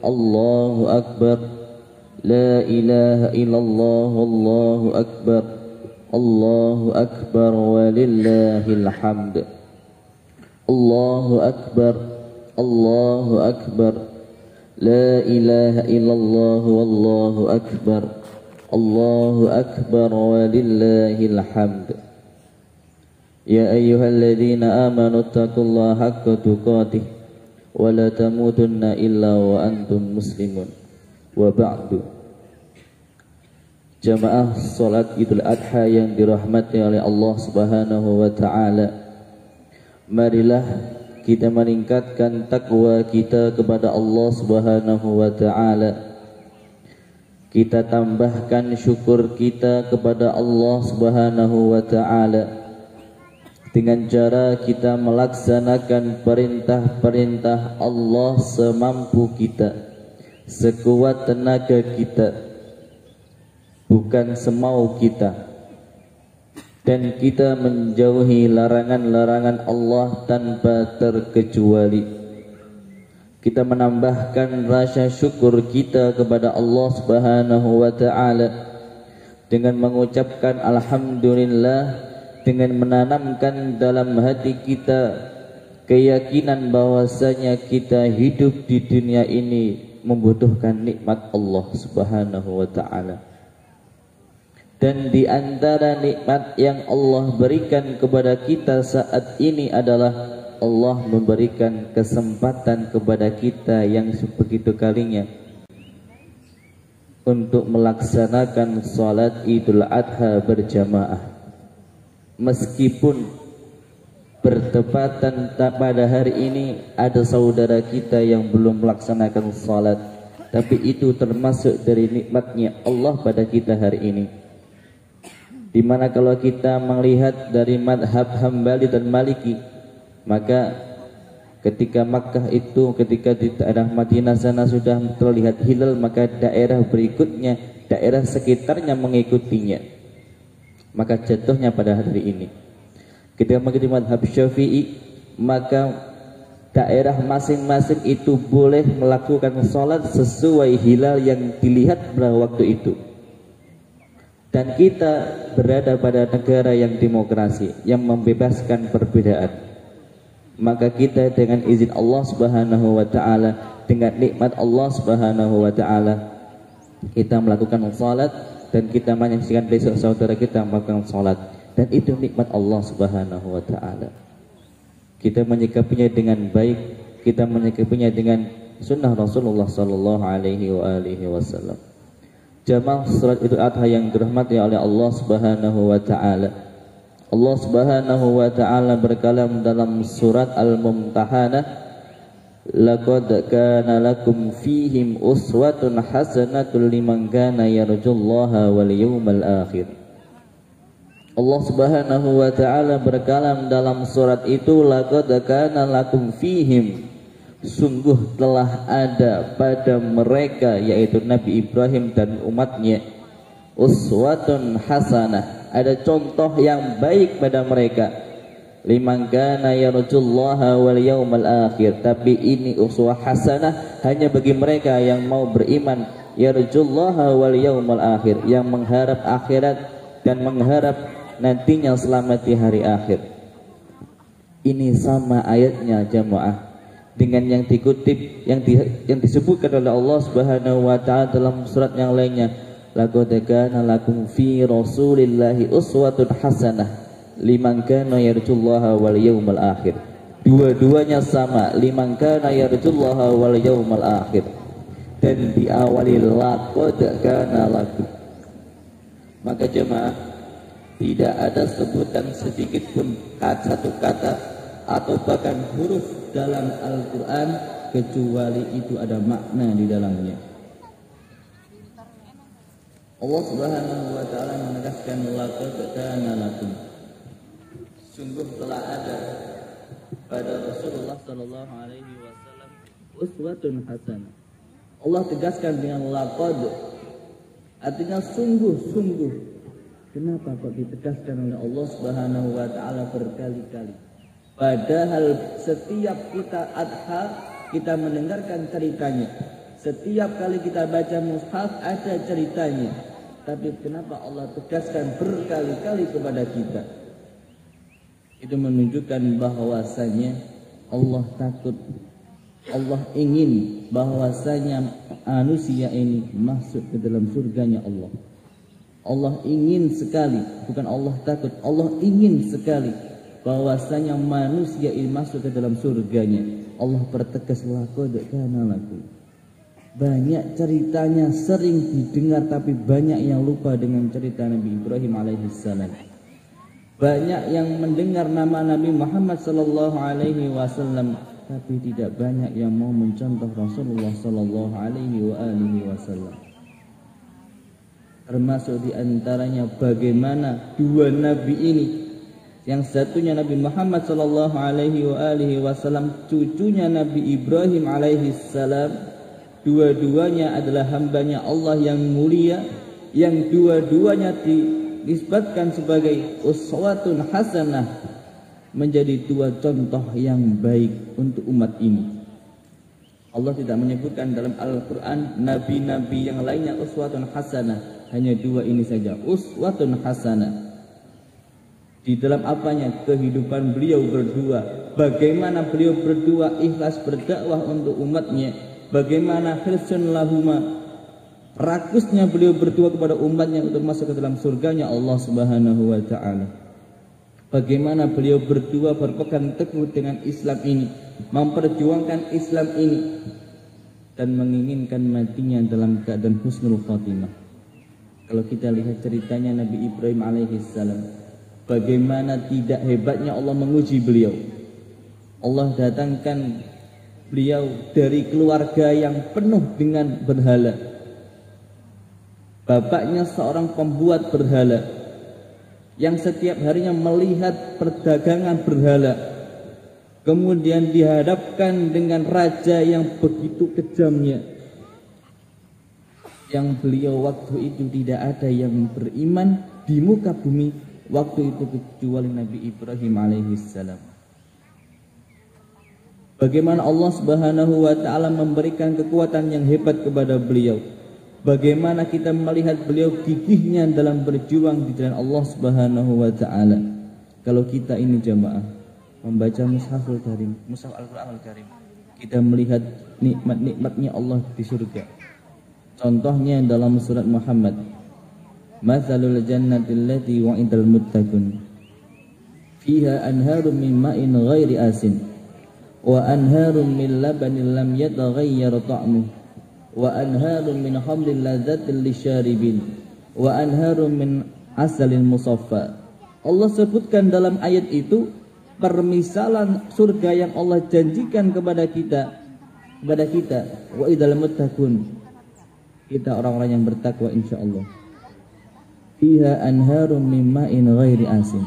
Allahu Akbar. La ilaha illallah, Allahu Akbar. Allahu Akbar walillahil hamd. Allahu Akbar. Allahu Akbar. La ilaha illallah, Allahu Akbar. Allahu Akbar walillahil hamd. Ya ayyuhalladzina amanu taqullaha haqqa tuqatih wa la tamutunna illa wa antum muslimun. Wa ba'du. Jamaah salat Idul Adha yang dirahmati oleh Allah Subhanahu wa taala, marilah kita meningkatkan takwa kita kepada Allah Subhanahu wa taala. Kita tambahkan syukur kita kepada Allah Subhanahu wa taala dengan cara kita melaksanakan perintah-perintah Allah semampu kita, sekuat tenaga kita, bukan semau kita, dan kita menjauhi larangan-larangan Allah tanpa terkecuali. Kita menambahkan rasa syukur kita kepada Allah Subhanahu wa taala dengan mengucapkan alhamdulillah, dengan menanamkan dalam hati kita keyakinan bahwasanya kita hidup di dunia ini membutuhkan nikmat Allah Subhanahu wa taala. Dan di antara nikmat yang Allah berikan kepada kita saat ini adalah Allah memberikan kesempatan kepada kita yang sebegitu kalinya untuk melaksanakan salat Idul Adha berjamaah. Meskipun bertepatan pada hari ini ada saudara kita yang belum melaksanakan salat, tapi itu termasuk dari nikmatnya Allah pada kita hari ini. Dimana kalau kita melihat dari madhab Hambali dan Maliki, maka ketika Makkah itu, ketika di daerah Madinah sana sudah terlihat hilal, maka daerah berikutnya, daerah sekitarnya mengikutinya, maka jatuhnya pada hari ini. Ketika mengikuti madhab Syafi'i, maka daerah masing-masing itu boleh melakukan sholat sesuai hilal yang dilihat pada waktu itu. Dan kita berada pada negara yang demokrasi, yang membebaskan perbedaan. Maka kita dengan izin Allah Subhanahu wa taala, dengan nikmat Allah Subhanahu wa taala, kita melakukan salat dan kita menyaksikan besok saudara kita melakukan salat, dan itu nikmat Allah Subhanahu wa taala. Kita menyikapinya dengan baik, kita menyikapinya dengan sunnah Rasulullah sallallahu alaihi wasallam. Jamaah salat Idul Adha yang dirahmati oleh Allah Subhanahu wa taala. Allah Subhanahu wa taala berkalam dalam surat Al-Mumtahanah, laqad kana lakum fihim uswatun hasanatun liman kana yarjullaha wal yawmal akhir. Allah Subhanahu wa taala berkalam dalam surat itu, laqad kana lakum fihim, sungguh telah ada pada mereka, yaitu Nabi Ibrahim dan umatnya, uswatun hasanah, ada contoh yang baik pada mereka, liman kana yarjullaha wal yawmal akhir. Tapi ini uswah hasanah hanya bagi mereka yang mau beriman, yarjullaha wal yawmal akhir, yang mengharap akhirat dan mengharap nantinya selamat di hari akhir. Ini sama ayatnya jamaah dengan yang dikutip, yang disebutkan oleh Allah Subhanahu wa taala dalam surat yang lainnya, laqad kana lakum fi rasulillahi uswatun hasanah liman kana yarjullaha wal yawmal akhir. Dua-duanya sama, liman kana yarjullaha wal yawmal akhir, dan diawali laqad kana lakum. Maka jemaah, tidak ada sebutan sedikit pun satu kata atau bahkan huruf dalam Al-Quran kecuali itu ada makna di dalamnya. Allah Subhanahu wa taala menegaskan, laqad kana lakum, sungguh telah ada pada Rasulullah sallallahu alaihi wasallam uswatun hasanah. Allah tegaskan dengan laqad, artinya sungguh-sungguh. Kenapa kok ditegaskan oleh Allah Subhanahu wa taala berkali-kali? Padahal setiap kita adha, kita mendengarkan ceritanya. Setiap kali kita baca mushaf ada ceritanya. Tapi kenapa Allah tegaskan berkali-kali kepada kita? Itu menunjukkan bahwasanya Allah takut, Allah ingin bahwasanya manusia ini masuk ke dalam surganya Allah. Allah ingin sekali, bukan Allah takut, Allah ingin sekali bahwasanya manusia ini masuk ke dalam surganya. Allah pertegas laqad kana lakum. Banyak ceritanya sering didengar tapi banyak yang lupa dengan cerita Nabi Ibrahim alaihissalam. Banyak yang mendengar nama Nabi Muhammad sallallahu alaihi wasallam tapi tidak banyak yang mau mencontoh Rasulullah sallallahu alaihi wasallam. Termasuk diantaranya bagaimana dua nabi ini, yang satunya Nabi Muhammad sallallahu alaihi wasallam, cucunya Nabi Ibrahim alaihi salam, dua-duanya adalah hambanya Allah yang mulia, yang dua-duanya dinisbatkan sebagai uswatun hasanah, menjadi dua contoh yang baik untuk umat ini. Allah tidak menyebutkan dalam Al-Quran nabi-nabi yang lainnya uswatun hasanah, hanya dua ini saja, uswatun hasanah. Di dalam apanya? Kehidupan beliau berdua, bagaimana beliau berdua ikhlas berdakwah untuk umatnya, bagaimana khilsun lahuma, rakusnya beliau berdua kepada umatnya untuk masuk ke dalam surganya Allah subhanahu wa ta'ala. Bagaimana beliau berdua berpegang teguh dengan Islam ini, memperjuangkan Islam ini, dan menginginkan matinya dalam keadaan husnul khatimah. Kalau kita lihat ceritanya Nabi Ibrahim alaihissalam, bagaimana tidak hebatnya Allah menguji beliau. Allah datangkan beliau dari keluarga yang penuh dengan berhala. Bapaknya seorang pembuat berhala yang setiap harinya melihat perdagangan berhala. Kemudian dihadapkan dengan raja yang begitu kejamnya, yang beliau waktu itu tidak ada yang beriman di muka bumi waktu itu kecuali Nabi Ibrahim alaihissalam. Bagaimana Allah subhanahu wa ta'ala memberikan kekuatan yang hebat kepada beliau. Bagaimana kita melihat beliau gigihnya dalam berjuang di jalan Allah subhanahu wa ta'ala. Kalau kita ini jamaah membaca mushaful karim, mushaf Al-Quran Al-Karim, kita melihat nikmat-nikmatnya Allah di surga. Contohnya dalam surat Muhammad, mathalul jannati allati wa'idal muttaqun fiha anharum min ma'in ghairi asin wa anharum min labanin lam yataghayyar ta'muh wa anharum min khamrin ladzatin lisyaribin wa anharum min asalin musaffa. Allah sebutkan dalam ayat itu permisalan surga yang Allah janjikan kepada kita wa idal muttaqun, kita orang-orang yang bertakwa insyaallah. Fiha anharum min ma'in ghairi asin,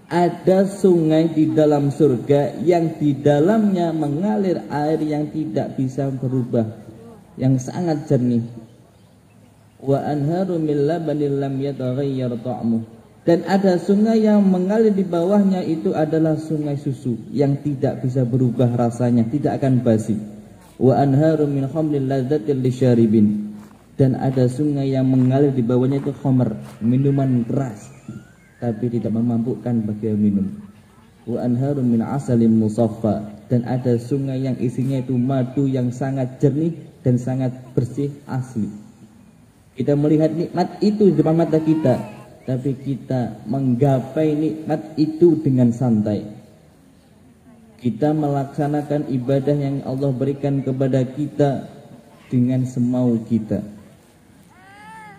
ada sungai di dalam surga yang di dalamnya mengalir air yang tidak bisa berubah, yang sangat jernih. Wa anharum min labanin lam yataghayyar ta'muh, dan ada sungai yang mengalir di bawahnya itu adalah sungai susu yang tidak bisa berubah rasanya, tidak akan basi. Wa anharum min khamrin ladzatin lisyaribin, dan ada sungai yang mengalir di bawahnya itu khamr, minuman keras tapi tidak memampukan bagi yang minum. Wa anharum min asalin musaffa, dan ada sungai yang isinya itu madu yang sangat jernih dan sangat bersih asli. Kita melihat nikmat itu di depan mata kita, tapi kita menggapai nikmat itu dengan santai. Kita melaksanakan ibadah yang Allah berikan kepada kita dengan semau kita.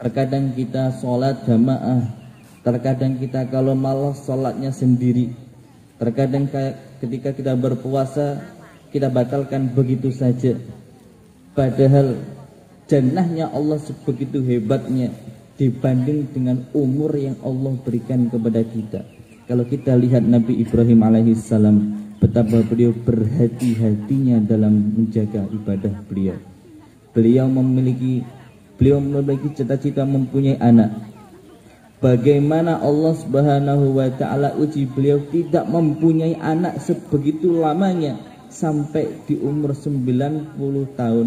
Terkadang kita sholat jamaah, terkadang kita kalau malas sholatnya sendiri, terkadang ketika kita berpuasa kita batalkan begitu saja. Padahal jannahnya Allah sebegitu hebatnya dibanding dengan umur yang Allah berikan kepada kita. Kalau kita lihat Nabi Ibrahim alaihissalam, betapa beliau berhati-hatinya dalam menjaga ibadah beliau. Beliau memiliki cita-cita mempunyai anak. Bagaimana Allah subhanahu wa ta'ala uji beliau tidak mempunyai anak sebegitu lamanya, sampai di umur 90 tahun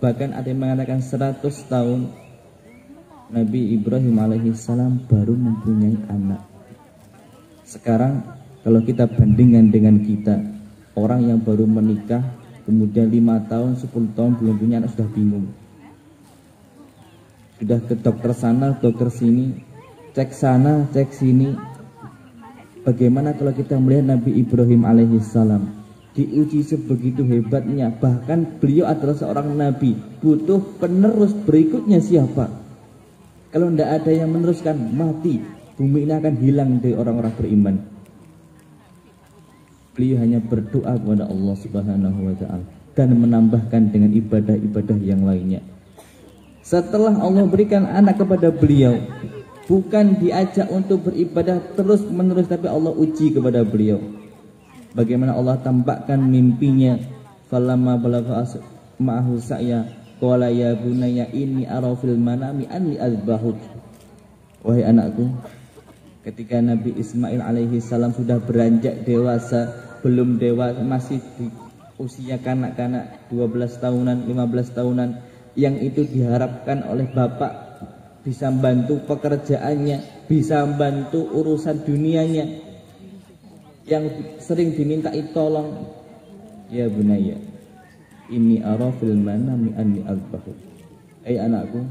Bahkan ada yang mengatakan 100 tahun Nabi Ibrahim alaihissalam baru mempunyai anak. Sekarang kalau kita bandingkan dengan kita, orang yang baru menikah kemudian 5 tahun, 10 tahun belum punya anak sudah bingung. Sudah ke dokter sana, dokter sini, cek sana, cek sini. Bagaimana kalau kita melihat Nabi Ibrahim alaihissalam diuji sebegitu hebatnya, bahkan beliau adalah seorang nabi, butuh penerus berikutnya siapa? Kalau tidak ada yang meneruskan, mati, bumi ini akan hilang dari orang-orang beriman. Beliau hanya berdoa kepada Allah Subhanahu wa ta'ala dan menambahkan dengan ibadah-ibadah yang lainnya. Setelah Allah berikan anak kepada beliau, bukan diajak untuk beribadah terus menerus, tapi Allah uji kepada beliau. Bagaimana Allah tampakkan mimpinya, falamma balagha ma'ahu sa'ya qala ya bunayya inni ara fil manami anni azbahuk. Wahai anakku, ketika Nabi Ismail alaihi salam sudah beranjak dewasa, belum dewasa, masih di usia kanak-kanak 12 tahunan, 15 tahunan, yang itu diharapkan oleh bapak bisa membantu pekerjaannya, bisa membantu urusan dunianya, yang sering dimintai tolong. Ya bunayya inni ara fil manami anni azbahu. Anakku,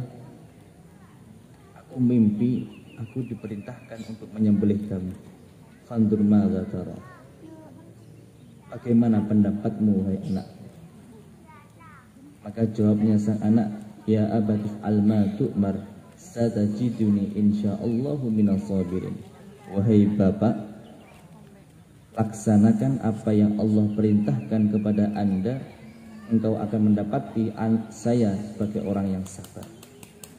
aku mimpi aku diperintahkan untuk menyembelih kamu. Fandur madza tara. Bagaimana pendapatmu wahai anak? Maka jawabnya sang anak, ya abati alma tu'mar satajiduni insyaallahu minas sabirin. Wahai bapak, laksanakan apa yang Allah perintahkan kepada Anda, engkau akan mendapati saya sebagai orang yang sabar.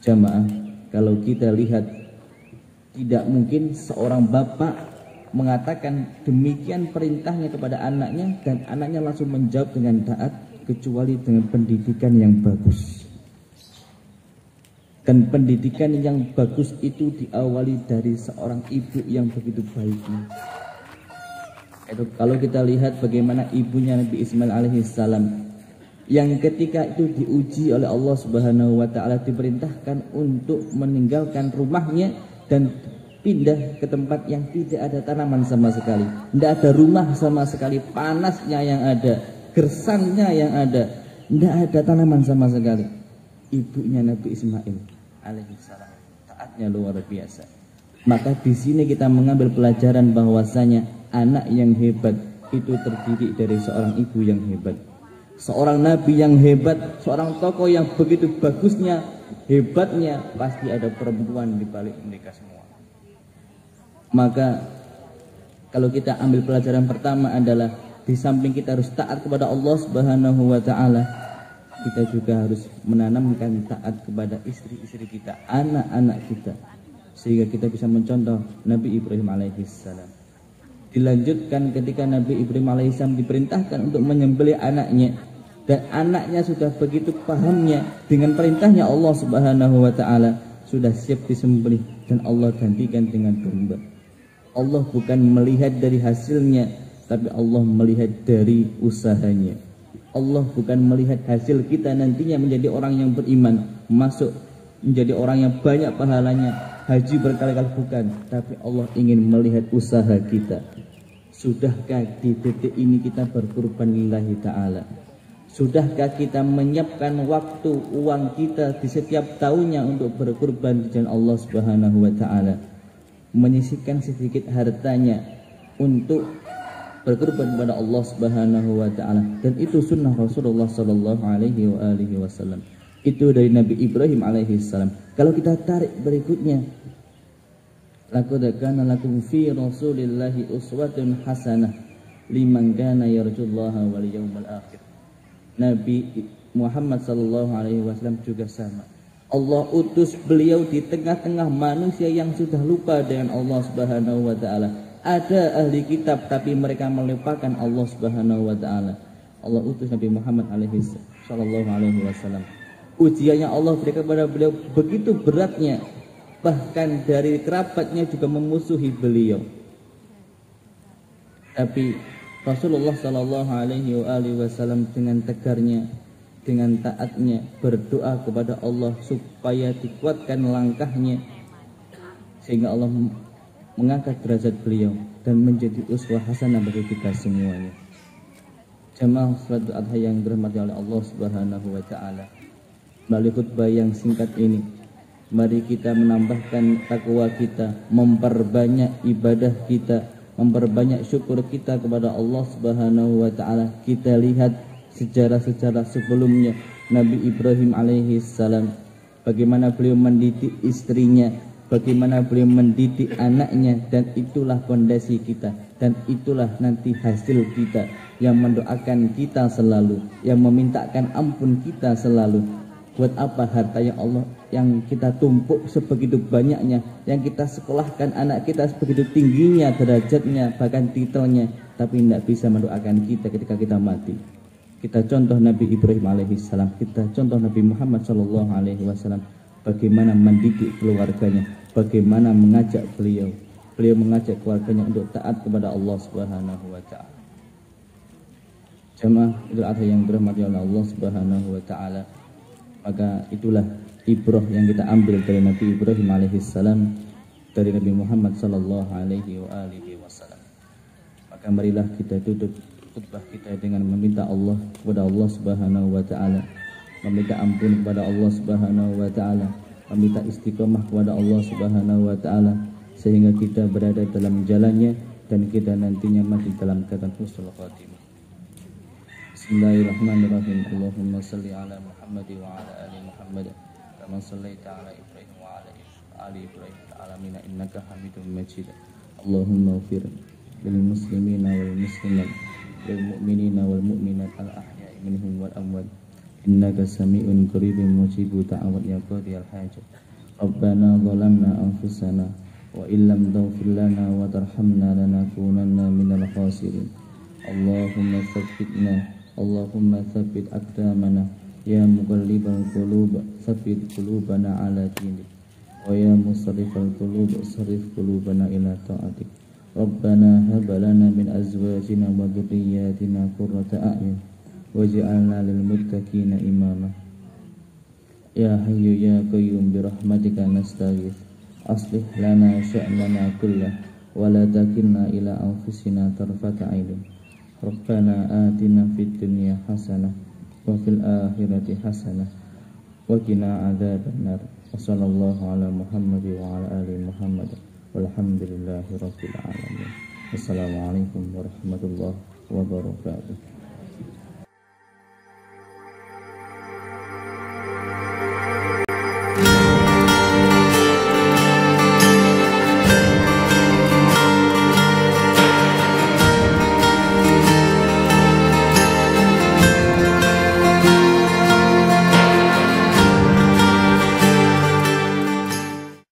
Jamaah, kalau kita lihat, tidak mungkin seorang bapak mengatakan demikian perintahnya kepada anaknya dan anaknya langsung menjawab dengan taat, kecuali dengan pendidikan yang bagus. Dan pendidikan yang bagus itu diawali dari seorang ibu yang begitu baiknya. Kalau kita lihat bagaimana ibunya Nabi Ismail alaihissalam, yang ketika itu diuji oleh Allah Subhanahu wa ta'ala, diperintahkan untuk meninggalkan rumahnya dan pindah ke tempat yang tidak ada tanaman sama sekali, tidak ada rumah sama sekali, panasnya yang ada, gersangnya yang ada, tidak ada tanaman sama sekali. Ibunya Nabi Ismail alaihissalam taatnya luar biasa. Maka di sini kita mengambil pelajaran bahwasanya anak yang hebat itu terdiri dari seorang ibu yang hebat, seorang nabi yang hebat, seorang tokoh yang begitu bagusnya, hebatnya, pasti ada perempuan di balik mereka semua. Maka kalau kita ambil pelajaran pertama adalah di samping kita harus taat kepada Allah Subhanahu wa ta'ala, kita juga harus menanamkan taat kepada istri-istri kita, anak-anak kita, sehingga kita bisa mencontoh Nabi Ibrahim alaihissalam. Dilanjutkan ketika Nabi Ibrahim alaihissalam diperintahkan untuk menyembelih anaknya, dan anaknya sudah begitu pahamnya dengan perintahnya Allah Subhanahu wa ta'ala, sudah siap disembelih, dan Allah gantikan dengan domba. Allah bukan melihat dari hasilnya, tapi Allah melihat dari usahanya. Allah bukan melihat hasil kita nantinya menjadi orang yang beriman, masuk menjadi orang yang banyak pahalanya, haji berkali-kali, bukan, tapi Allah ingin melihat usaha kita. Sudahkah di detik ini kita berkorban lillahi ta'ala? Sudahkah kita menyiapkan waktu, uang kita di setiap tahunnya untuk berkorban di jalan Allah Subhanahu wa ta'ala, menyisihkan sedikit hartanya untuk berkorban kepada Allah Subhanahu wa ta'ala? Dan itu sunnah Rasulullah sallallahu alaihi wasallam. Itu dari Nabi Ibrahim alaihi salam. Kalau kita tarik berikutnya, laqad kana lakum fi Rasulillahi uswatun hasanah liman kana yarjullaha wal yawmal akhir. Nabi Muhammad sallallahu alaihi wasallam juga sama. Allah utus beliau di tengah-tengah manusia yang sudah lupa dengan Allah Subhanahu wa ta'ala. Ada ahli kitab tapi mereka melupakan Allah Subhanahu wa ta'ala. Allah utus Nabi Muhammad sallallahu alaihi wasallam. Ujiannya Allah berikan kepada beliau begitu beratnya, bahkan dari kerabatnya juga memusuhi beliau. Tapi Rasulullah sallallahu alaihi wasallam dengan tegarnya dengan taatnya, berdoa kepada Allah supaya dikuatkan langkahnya, sehingga Allah mengangkat derajat beliau dan menjadi uswah hasanah bagi kita semuanya. Jamaah salat Adha yang dirahmati oleh Allah Subhanahu wa taala. Melalui khutbah yang singkat ini, mari kita menambahkan takwa kita, memperbanyak ibadah kita, memperbanyak syukur kita kepada Allah Subhanahu wa taala. Kita lihat sejarah-sejarah sebelumnya, Nabi Ibrahim alaihi salam, bagaimana beliau mendidik istrinya, bagaimana beliau mendidik anaknya, dan itulah fondasi kita, dan itulah nanti hasil kita, yang mendoakan kita selalu, yang memintakan ampun kita selalu. Buat apa harta yang Allah yang kita tumpuk sebegitu banyaknya, yang kita sekolahkan anak kita sebegitu tingginya derajatnya, bahkan titelnya, tapi tidak bisa mendoakan kita ketika kita mati. Kita contoh Nabi Ibrahim alaihissalam, kita contoh Nabi Muhammad sallallahu alaihi wasallam, bagaimana mendidik keluarganya, bagaimana mengajak beliau mengajak keluarganya untuk taat kepada Allah Subhanahu wa taala. Jamaah Idul Adha yang dirahmati oleh Allah Subhanahu wa taala, maka itulah ibrah yang kita ambil dari Nabi Ibrahim alaihissalam, dari Nabi Muhammad sallallahu alaihi wasallam. Maka marilah kita tutup khutbah kita dengan meminta Allah kepada Allah Subhanahu wa taala, meminta ampun kepada Allah Subhanahu wa taala, meminta istiqomah kepada Allah Subhanahu wa taala, sehingga kita berada dalam jalannya dan kita nantinya mati dalam keadaan husnul khatimah. Bismillahirrahmanirrahim. Allahumma salli ala Muhammad wa ala ali Muhammad kama sallaita ala Ibrahim wa ala ali Ibrahim fil alamin innaka Hamidum Majid. Allahumma ighfir lil muslimina wal muslimat wal mu'minina wal mu'minat al ahya'i minhum wal amwat innaka sami'un qaribun mujibu da'awat ya qadiyal hajat. Rabbana zalamna anfusana wa illam taghfir lana wa tarhamna lanakunanna minal khasirin. Allahumma tsabbit aqdamana ya muqallibal qulub tsabbit qulubana ala dinik wa ya musarrifal qulub sarrif qulubana ila ta'atik. Rabbana hab lana min azwajina wa dhurriyyatina qurrata a'yun waj'alna lil muttaqina imama. Ya hayyu ya qayyum bi rahmatika nastaghith aslih lana sya'nana kullah wa la takilna ila anfusina tarfata 'ain. Rabbana atina fid dunya hasanah wa fil akhirati hasanah wa qina adzabannar. Wassallallahu ala Muhammad wa ala ali Muhammad walhamdulillahi rabbil alamin. Wassalamualaikum warahmatullahi wabarakatuh.